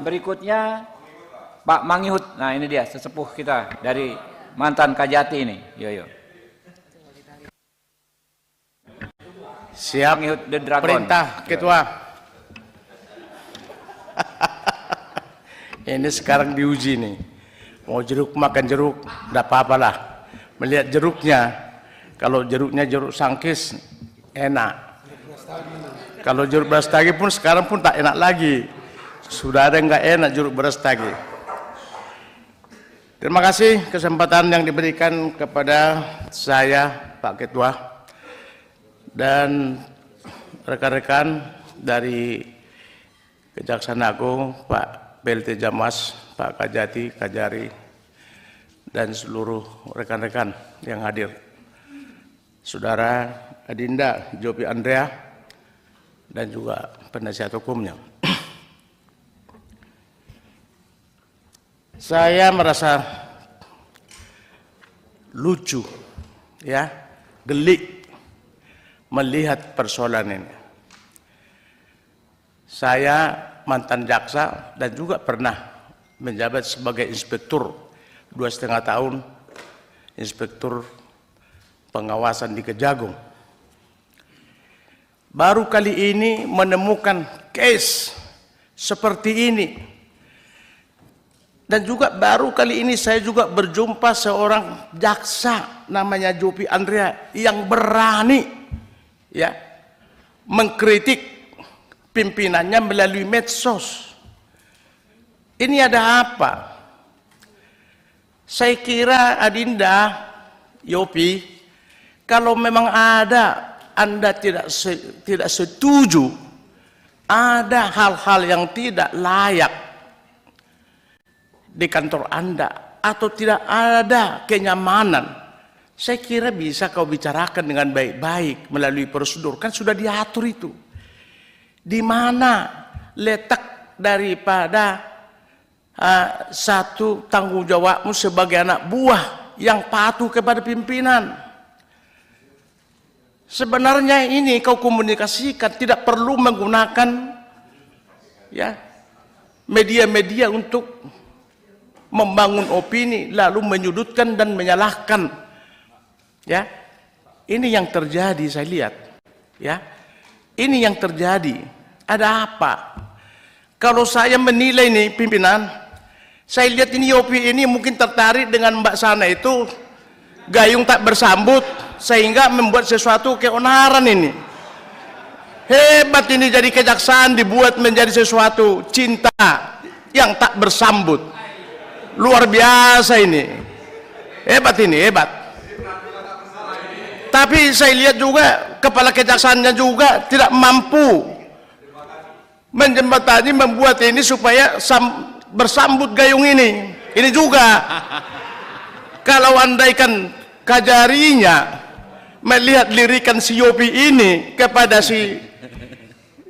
Berikutnya Pak Mangihut. Nah ini dia sesepuh kita dari mantan Kajati ini. Yo. Siap. Mangihut the Dragon. Perintah Ketua. Ini sekarang diuji nih. Mau jeruk makan jeruk, tidak apa-apalah. Melihat jeruknya, kalau jeruknya jeruk sangkis enak. Kalau jeruk brastagi pun sekarang pun tak enak lagi. Sudah ada nggak enak jeruk brastagi. Terima kasih kesempatan yang diberikan kepada saya, Pak Ketua, dan rekan-rekan dari Kejaksaan Agung, Pak PLT Jamas, Pak Kajati, Kajari, dan seluruh rekan-rekan yang hadir. Saudara Adinda Jopi Andrea, dan juga penasihat hukumnya. Saya merasa lucu, ya, gelik melihat persoalan ini. Saya mantan jaksa dan juga pernah menjabat sebagai inspektur 2,5 tahun, inspektur pengawasan di Kejagung. Baru kali ini menemukan case seperti ini. Dan juga baru kali ini saya juga berjumpa seorang jaksa namanya Jopi Andrea yang berani, ya, mengkritik pimpinannya melalui medsos. Ini ada apa? Saya kira Adinda, Yopi, kalau memang ada Anda tidak setuju, ada hal-hal yang tidak layak di kantor Anda atau tidak ada kenyamanan, saya kira bisa kau bicarakan dengan baik-baik melalui prosedur, kan sudah diatur itu. Di mana letak daripada satu tanggung jawabmu sebagai anak buah yang patuh kepada pimpinan? Sebenarnya ini kau komunikasikan, tidak perlu menggunakan, ya, media-media untuk membangun opini lalu menyudutkan dan menyalahkan, ya. Ini yang terjadi, saya lihat, ya, ini yang terjadi. Ada apa? Kalau saya menilai nih pimpinan, saya lihat ini Yopi ini mungkin tertarik dengan Mbak Sana itu gayung tak bersambut sehingga membuat sesuatu keonaran ini. Hebat ini, jadi kejaksaan dibuat menjadi sesuatu cinta yang tak bersambut. Luar biasa ini, hebat ini, hebat. Tapi saya lihat juga kepala kejaksaannya juga tidak mampu menjembatani, membuat ini supaya bersambut gayung ini. Ini juga kalau andaikan Kajarinya melihat lirikan si Yopi ini kepada si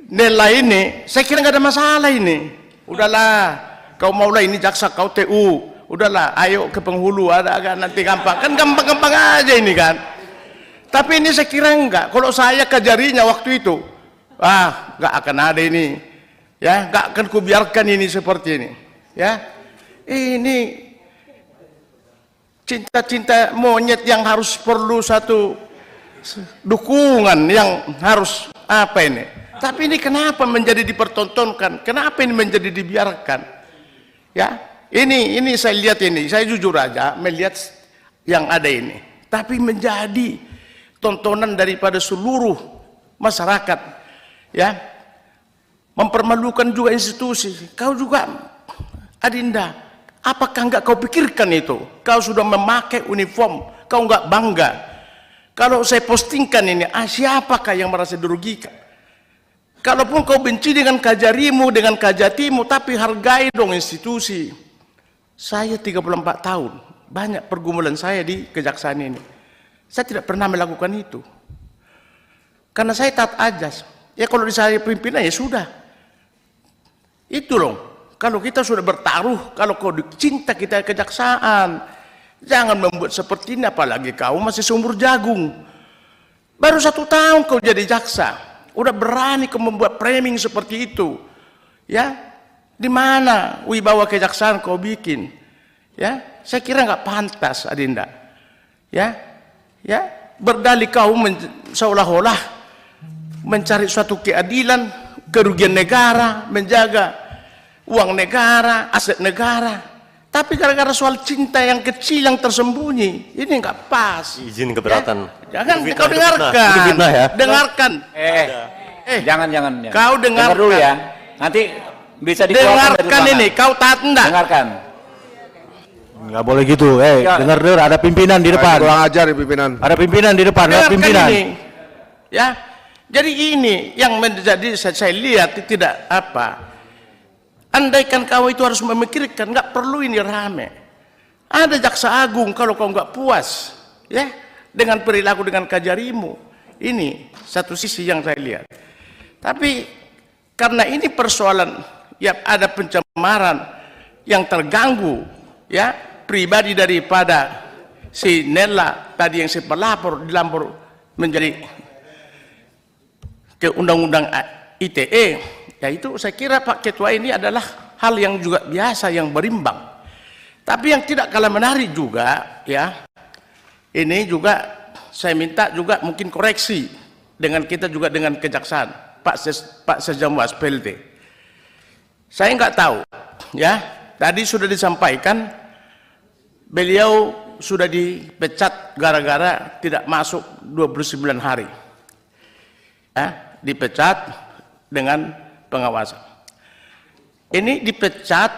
Nela ini, saya kira nggak ada masalah ini. Udahlah, kau maulah ini jaksa, kau TU, udahlah, ayo ke penghulu, ada agak nanti gampang, kan gampang-gampang aja ini kan. Tapi ini saya kira enggak. Kalau saya Kajarinya waktu itu, nggak akan ada ini, ya, nggak akan kubiarkan ini seperti ini, ya. Ini cinta-cinta monyet yang harus perlu satu dukungan yang harus apa ini. Tapi ini kenapa menjadi dipertontonkan? Kenapa ini menjadi dibiarkan? Ya, ini saya lihat ini, saya jujur aja melihat yang ada ini, tapi menjadi tontonan daripada seluruh masyarakat, ya, mempermalukan juga institusi. Kau juga, Adinda, apakah enggak kau pikirkan itu? Kau sudah memakai uniform, kau enggak bangga? Kalau saya postingkan ini, siapakah yang merasa dirugikan? Kalaupun kau benci dengan Kajarimu, dengan Kajatimu, tapi hargai dong institusi. Saya 34 tahun, banyak pergumulan saya di kejaksaan ini. Saya tidak pernah melakukan itu. Karena saya taat ajas. Ya kalau di saya pimpinan ya sudah. Itu loh. Kalau kita sudah bertaruh, kalau kau cinta kita kejaksaan, jangan membuat seperti ini, apalagi kau masih seumur jagung. Baru 1 tahun kau jadi jaksa. Udah berani kau membuat framing seperti itu, ya. Di mana wibawa kejaksaan kau bikin? Ya, saya kira nggak pantas, Adinda. Ya, berdalih kau seolah-olah mencari suatu keadilan, kerugian negara, menjaga uang negara, aset negara. Tapi gara-gara soal cinta yang kecil yang tersembunyi, ini nggak pas. Izin keberatan. Ya? Jangan kau dengarkan. Itu fitnah ya. Dengarkan. Jangan. Kau dengarkan. Dengar dulu ya. Nanti bisa dikeluarkan dari Dengarkan ruangan. ini, kau taat enggak? Dengarkan. Nggak boleh gitu. Dengar, ada pimpinan di depan. Kurang ajar ya pimpinan. Ada pimpinan di depan, ada Dengarkan pimpinan. ini. Ya. Jadi ini yang menjadi saya lihat tidak apa. Andaikan kau itu harus memikirkan, nggak perlu ini rame. Ada jaksa agung kalau kau nggak puas, ya, dengan perilaku dengan Kajarimu. Ini satu sisi yang saya lihat. Tapi karena ini persoalan, ya ada pencemaran yang terganggu, ya, pribadi daripada si Nela tadi yang si pelapor dilapor menjadi ke undang-undang ITE. Ya itu saya kira Pak Ketua ini adalah hal yang juga biasa, yang berimbang. Tapi yang tidak kalah menarik juga, ya, ini juga saya minta juga mungkin koreksi dengan kita juga dengan kejaksaan, Pak Sejamwas PLT. Saya nggak tahu, ya, tadi sudah disampaikan beliau sudah dipecat gara-gara tidak masuk 29 hari. Ya, dipecat dengan pengawasan. Ini dipecat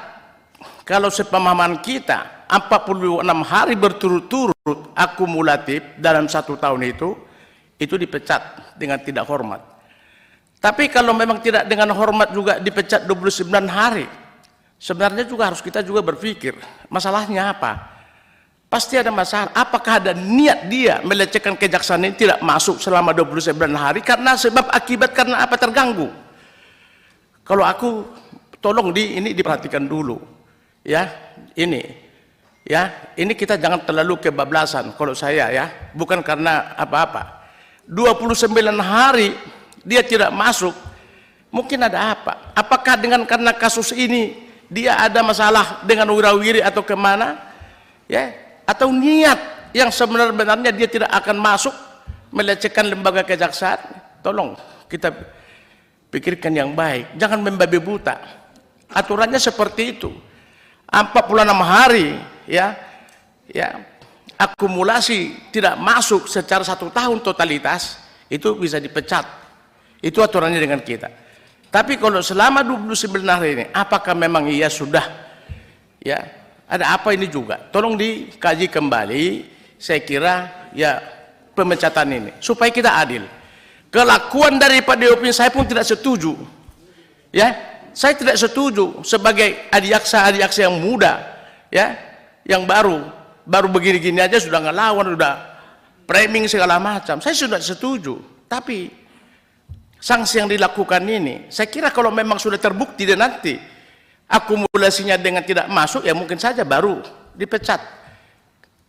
kalau sepemahaman kita 46 hari berturut-turut akumulatif dalam 1 tahun itu dipecat dengan tidak hormat. Tapi kalau memang tidak dengan hormat juga dipecat 29 hari, sebenarnya juga harus kita juga berpikir masalahnya apa. Pasti ada masalah. Apakah ada niat dia melecehkan kejaksaan ini tidak masuk selama 29 hari karena sebab akibat karena apa terganggu? Kalau aku tolong ini diperhatikan dulu, ya, ini kita jangan terlalu kebablasan. Kalau saya, ya, bukan karena apa-apa. 29 hari dia tidak masuk, mungkin ada apa? Apakah karena kasus ini dia ada masalah dengan wirawiri atau kemana, ya? Atau niat yang sebenarnya dia tidak akan masuk melecehkan lembaga kejaksaan? Tolong kita pikirkan yang baik, jangan membabi buta. Aturannya seperti itu. 46 hari, ya, akumulasi tidak masuk secara 1 tahun totalitas, itu bisa dipecat. Itu aturannya dengan kita. Tapi kalau selama 29 hari ini, apakah memang ia sudah, ya, ada apa ini juga? Tolong dikaji kembali, saya kira, ya, pemecatan ini, supaya kita adil. Kelakuan daripada DOP saya pun tidak setuju, ya, saya tidak setuju sebagai adiaksa yang muda, ya, yang baru begini-gini aja sudah ngelawan, sudah framing segala macam. Saya sudah setuju, tapi sanksi yang dilakukan ini, saya kira kalau memang sudah terbukti dan nanti akumulasinya dengan tidak masuk, ya mungkin saja baru dipecat.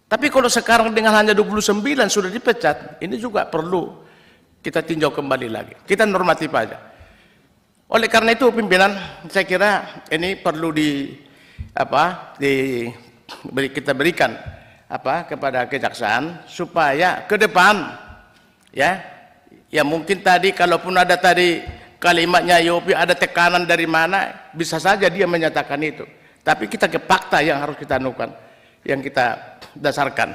Tapi kalau sekarang dengan hanya 29 sudah dipecat, ini juga perlu kita tinjau kembali lagi. Kita normatif aja. Oleh karena itu pimpinan, saya kira ini perlu kita berikan kepada kejaksaan supaya ke depan, ya mungkin tadi kalaupun ada tadi kalimatnya Yopi ada tekanan dari mana, bisa saja dia menyatakan itu. Tapi kita ke fakta yang harus kita anukan, yang kita dasarkan.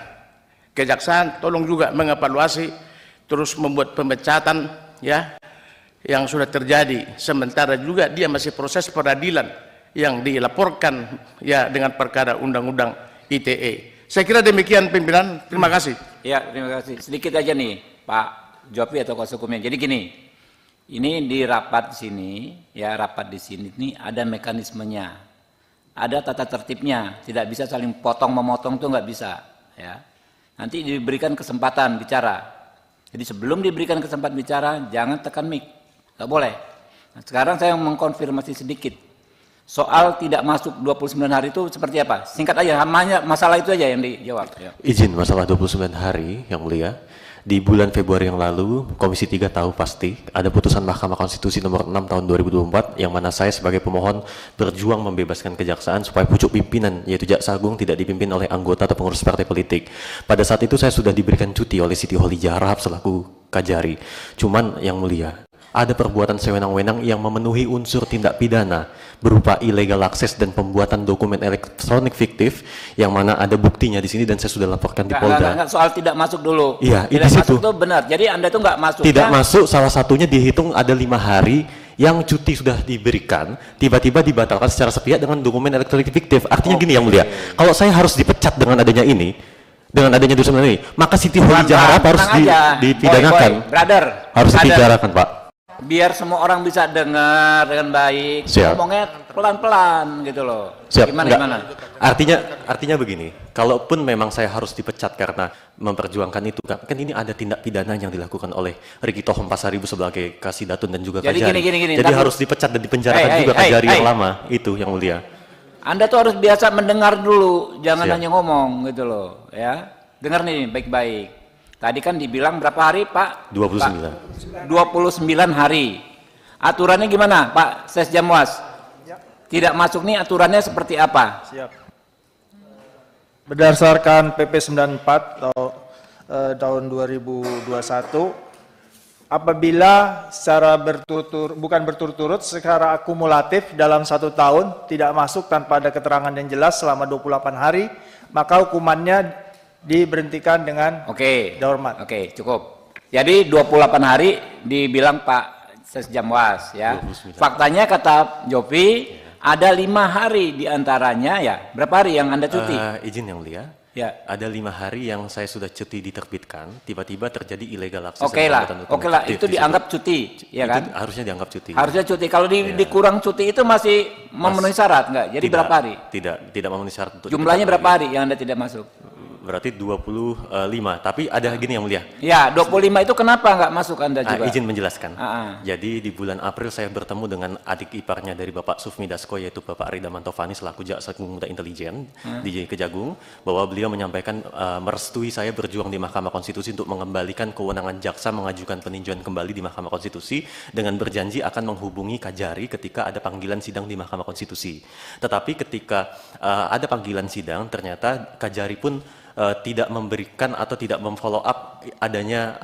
Kejaksaan tolong juga mengevaluasi, terus membuat pemecatan, ya, yang sudah terjadi. Sementara juga dia masih proses peradilan yang dilaporkan, ya, dengan perkara undang-undang ITE. Saya kira demikian pimpinan. Terima kasih. Ya, terima kasih. Sedikit aja nih Pak Jopi atau kuasa hukumnya. Jadi gini, ini di rapat sini, ya, rapat di sini ini ada mekanismenya, ada tata tertibnya, tidak bisa saling potong memotong tuh nggak bisa, ya. Nanti diberikan kesempatan bicara. Jadi sebelum diberikan kesempatan bicara, jangan tekan mic, nggak boleh. Nah, sekarang saya mengkonfirmasi sedikit soal tidak masuk 29 hari itu seperti apa? Singkat aja, masalah itu aja yang dijawab. Ya. Izin masalah 29 hari yang mulia. Di bulan Februari yang lalu, Komisi 3 tahu pasti ada putusan Mahkamah Konstitusi nomor 6 tahun 2024 yang mana saya sebagai pemohon berjuang membebaskan kejaksaan supaya pucuk pimpinan yaitu Jaksa Agung tidak dipimpin oleh anggota atau pengurus partai politik. Pada saat itu saya sudah diberikan cuti oleh Siti Kholijah Rahab selaku Kajari. Cuman yang mulia, ada perbuatan sewenang-wenang yang memenuhi unsur tindak pidana berupa illegal access dan pembuatan dokumen elektronik fiktif yang mana ada buktinya di sini dan saya sudah laporkan di Polda. Enggak, soal tidak masuk dulu. Iya, tidak di situ. masuk itu benar. Jadi Anda itu nggak masuk. Tidak masuk, salah satunya dihitung ada 5 hari yang cuti sudah diberikan, tiba-tiba dibatalkan secara sepihak dengan dokumen elektronik fiktif. Artinya gini yang mulia, kalau saya harus dipecat dengan adanya ini, dengan adanya dosen ini, maka Siti Kholijah Rahab harus dipidanakan. Brother, Harus dipidanakan, Pak. Biar semua orang bisa dengar dengan baik. Siap. Ngomongnya pelan-pelan gitu loh. Siap. Gimana? Artinya begini, kalaupun memang saya harus dipecat karena memperjuangkan itu, kan ini ada tindak pidana yang dilakukan oleh Riki Tohom Pasaribu sebagai Kasidatun dan juga Jadi Kajari. gini, Jadi harus dipecat dan dipenjarakan juga Kajari yang lama, itu yang mulia. Anda tuh harus biasa mendengar dulu, jangan Siap. hanya ngomong gitu loh, ya. Dengar nih baik-baik. Tadi kan dibilang berapa hari, Pak? 29. Pak, 29 hari. Aturannya gimana, Pak Sesjamwas? Tidak masuk nih aturannya seperti apa? Siap. Berdasarkan PP 94 tahun 2021, apabila secara bukan berturut-turut, secara akumulatif dalam 1 tahun tidak masuk tanpa ada keterangan yang jelas selama 28 hari, maka hukumannya diberhentikan dengan dihormat. Oke, cukup. Jadi 28 hari dibilang Pak Sesjamwas ya. 29. Faktanya kata Jopi ada 5 hari diantaranya ya. Berapa hari yang Anda cuti? Izin yang mulia. Ya. Ada 5 hari yang saya sudah cuti diterbitkan, tiba-tiba terjadi illegal access. Oke lah, itu dianggap cuti, ya kan? Harusnya dianggap cuti. Harusnya cuti. Kalau dikurang cuti itu masih memenuhi syarat nggak? Jadi berapa hari? Tidak memenuhi syarat untuk Jumlahnya dipecat berapa lagi. hari yang Anda tidak masuk? Berarti 25, tapi ada gini yang mulia. Ya, 25 itu kenapa nggak masuk Anda juga? Izin menjelaskan. Ah. Jadi di bulan April saya bertemu dengan adik iparnya dari Bapak Sufmi Dasko yaitu Bapak Rida Mantovani selaku Jaksa Agung Muda Intelijen di Kejagung, bahwa beliau menyampaikan merestui saya berjuang di Mahkamah Konstitusi untuk mengembalikan kewenangan jaksa mengajukan peninjauan kembali di Mahkamah Konstitusi dengan berjanji akan menghubungi Kajari ketika ada panggilan sidang di Mahkamah Konstitusi. Tetapi ketika ada panggilan sidang ternyata Kajari pun tidak memberikan atau tidak memfollow up adanya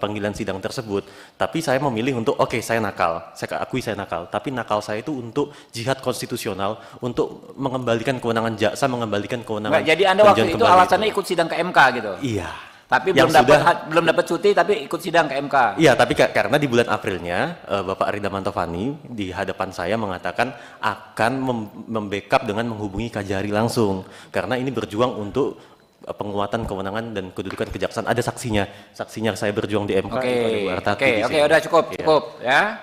panggilan sidang tersebut. Tapi saya memilih untuk saya nakal, saya akui saya nakal. Tapi nakal saya itu untuk jihad konstitusional, untuk mengembalikan kewenangan jaksa, mengembalikan kewenangan. Jadi Anda waktu itu alasannya ikut sidang ke MK gitu. Iya. Tapi yang belum dapat cuti tapi ikut sidang ke MK. Iya, tapi karena di bulan Aprilnya Bapak Rida Mantovani di hadapan saya mengatakan akan membackup dengan menghubungi Kajari langsung karena ini berjuang untuk penguatan kewenangan dan kedudukan kejaksaan. Ada saksinya saya berjuang di MK. Oke, udah cukup ya.